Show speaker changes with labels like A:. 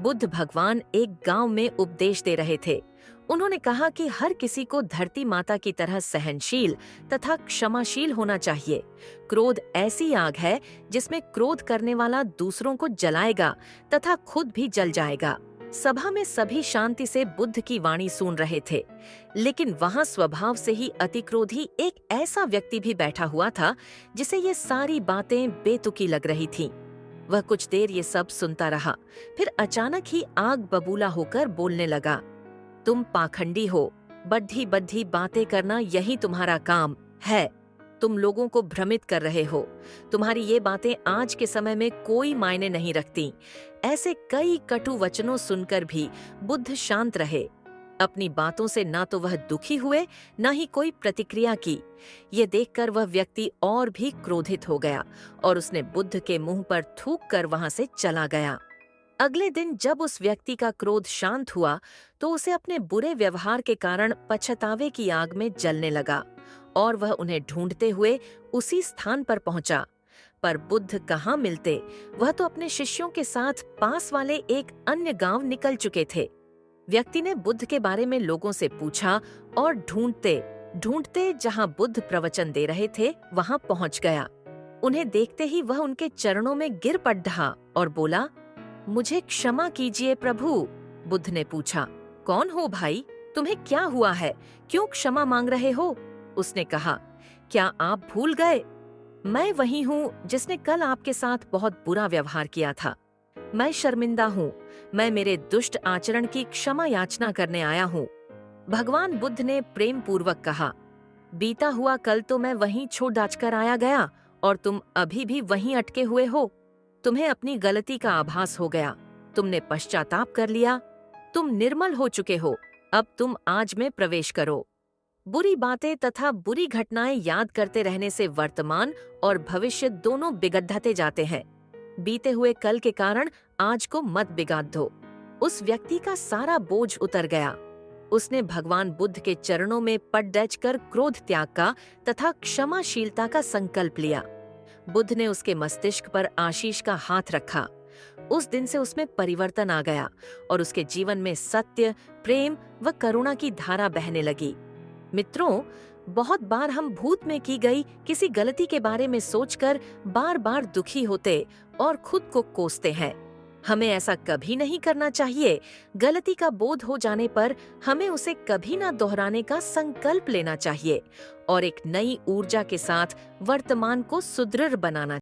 A: बुद्ध भगवान एक गांव में उपदेश दे रहे थे। उन्होंने कहा कि हर किसी को धरती माता की तरह सहनशील तथा क्षमाशील होना चाहिए। क्रोध ऐसी आग है जिसमें क्रोध करने वाला दूसरों को जलाएगा तथा खुद भी जल जाएगा। सभा में सभी शांति से बुद्ध की वाणी सुन रहे थे, लेकिन वहां स्वभाव से ही अतिक्रोधी एक ऐसा व्यक्ति भी बैठा हुआ था जिसे ये सारी बातें बेतुकी लग रही थीं। वह कुछ देर ये सब सुनता रहा, फिर अचानक ही आग बबूला होकर बोलने लगा। तुम पाखंडी हो, बड्ढी बड्ढी बातें करना यही तुम्हारा काम है। तुम लोगों को भ्रमित कर रहे हो। तुम्हारी ये बातें आज के समय में कोई मायने नहीं रखती। ऐसे कई कटु वचनों सुनकर भी बुद्ध शांत रहे। अपनी बातों से ना तो वह दुखी हुए, न ही कोई प्रतिक्रिया की। ये देखकर वह व्यक्ति और भी क्रोधित हो गया और उसने बुद्ध के मुंह पर थूक कर वहां से चला गया। अगले दिन जब उस व्यक्ति का क्रोध शांत हुआ तो उसे अपने बुरे व्यवहार के कारण पछतावे की आग में जलने लगा और वह उन्हें ढूंढते हुए उसी स्थान पर पहुंचा। पर बुद्ध कहाँ मिलते, वह तो अपने शिष्यों के साथ पास वाले एक अन्य गांव निकल चुके थे। व्यक्ति ने बुद्ध के बारे में लोगों से पूछा और ढूंढते ढूंढते जहां बुद्ध प्रवचन दे रहे थे वहां पहुंच गया। उन्हें देखते ही वह उनके चरणों में गिर पड़ा और बोला, मुझे क्षमा कीजिए प्रभु। बुद्ध ने पूछा, कौन हो भाई, तुम्हें क्या हुआ है, क्यों क्षमा मांग रहे हो? उसने कहा, क्या आप भूल गए? मैं वही हूँ जिसने कल आपके साथ बहुत बुरा व्यवहार किया था। मैं शर्मिंदा हूँ। मैं मेरे दुष्ट आचरण की क्षमा याचना करने आया हूँ। भगवान बुद्ध ने प्रेम पूर्वक कहा, बीता हुआ कल तो मैं वहीं छोड़ डाचकर आया गया और तुम अभी भी वहीं अटके हुए हो। तुम्हें अपनी गलती का आभास हो गया, तुमने पश्चाताप कर लिया, तुम निर्मल हो चुके हो। अब तुम आज में प्रवेश करो। बुरी बातें तथा बुरी घटनाएं याद करते रहने से वर्तमान और भविष्य दोनों बिगड़ते जाते हैं। बीते हुए कल के कारण आज को मत बिगाड़ दो। उस व्यक्ति का सारा बोझ उतर गया। उसने भगवान बुद्ध के चरणों में पट डचकर क्रोध त्याग का तथा क्षमाशीलता का संकल्प लिया। बुद्ध ने उसके मस्तिष्क पर आशीष का हाथ रखा। उस दिन से उसमें परिवर्तन आ गया और उसके जीवन में सत्य, प्रेम व करुणा की धारा बहने लगी। मित्रों, बहुत बार हम भूत में की गई किसी गलती के बारे में सोचकर बार बार दुखी होते और खुद को कोसते हैं। हमें ऐसा कभी नहीं करना चाहिए। गलती का बोध हो जाने पर हमें उसे कभी ना दोहराने का संकल्प लेना चाहिए और एक नई ऊर्जा के साथ वर्तमान को सुदृढ़ बनाना